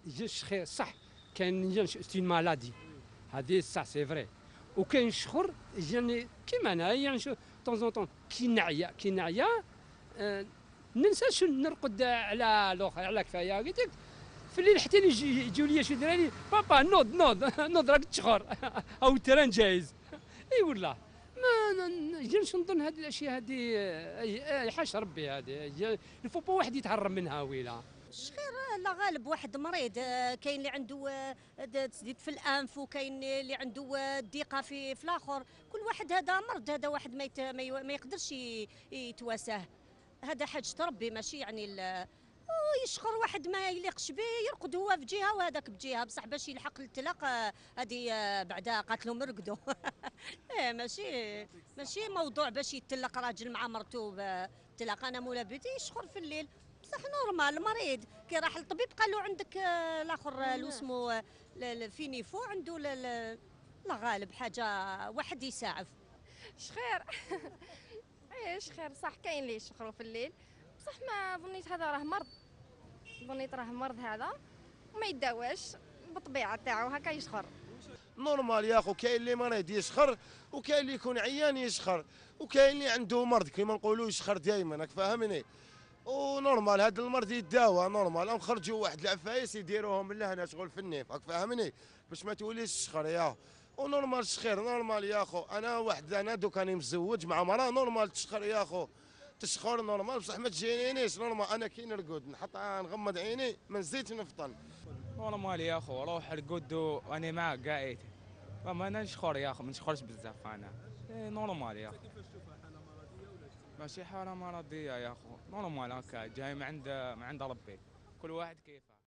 الشخير صح، كاين سي مالادي، هذه صح سي فري. وكاين شخور يعني كيما انا يعني طون طون كي نعيا ننسى شو نرقد على الاخر على كفايه قلت لك في الليل حتى يجيو لي شي دراري بابا نوض نوض راك تشخر او التران جايز. اي والله ما نجمش نظن هذه الاشياء هذه حاش ربي هذه الفو با واحد يتهرب منها ويلا. الشخير لا غالب واحد مريض، كاين اللي عنده تسديد في الانف، وكاين اللي عنده ضيقه في الاخر. كل واحد هذا مرض، هذا واحد ما يقدرش يتواساه. هذا حاجة ربي ماشي يعني يشخر واحد ما يليقش به، يرقد هو في جهه وهذاك بجهه، بصح باش يلحق الطلاق هذه بعدا قاتلهم مرقدوا. ايه ماشي موضوع باش يتلق راجل مع مرته بطلاق. انا مولا بيتي يشخر في الليل، بصح نورمال مريض كي راح للطبيب قال له عندك الاخر اللي اسمه فينيفو عنده لا غالب حاجه واحد يساعف. شخير. ايش خير صح، كاين اللي يشخروا في الليل، بصح ما ظنيت هذا راه مرض، ظنيت راه مرض هذا وما يداواش بالطبيعه تاعو هكا يشخر. نورمال يا اخو، كاين اللي مريض يسخر، وكاين اللي يكون عيان يسخر، وكاين اللي عنده مرض كيما نقولوا يسخر دائما، راك فاهمني. ونورمال هذا المرض يداوى نورمال، نخرجوا واحد العفايس يديروهم من لهنا شغل في النيف، راك فاهمني، باش ما توليش تسخر يا. ونورمال الشخير نورمال يا اخو. انا دوك راني مزوج مع مراه نورمال تسخر يا اخو، تسخر نورمال، بصح ما تجينيش نورمال. انا كي نرقد نحط نغمض عيني ما نزيدش نفطن. نورمال يا اخو، روح رقد وانا معك قاعد. ما انا نشخر يا اخو، ما نشخرش بزاف انا. نورمال يا اخو. ماشي حالة مرضية يا اخو، نورمال هكا جاي من عند ربي، كل واحد كيفه.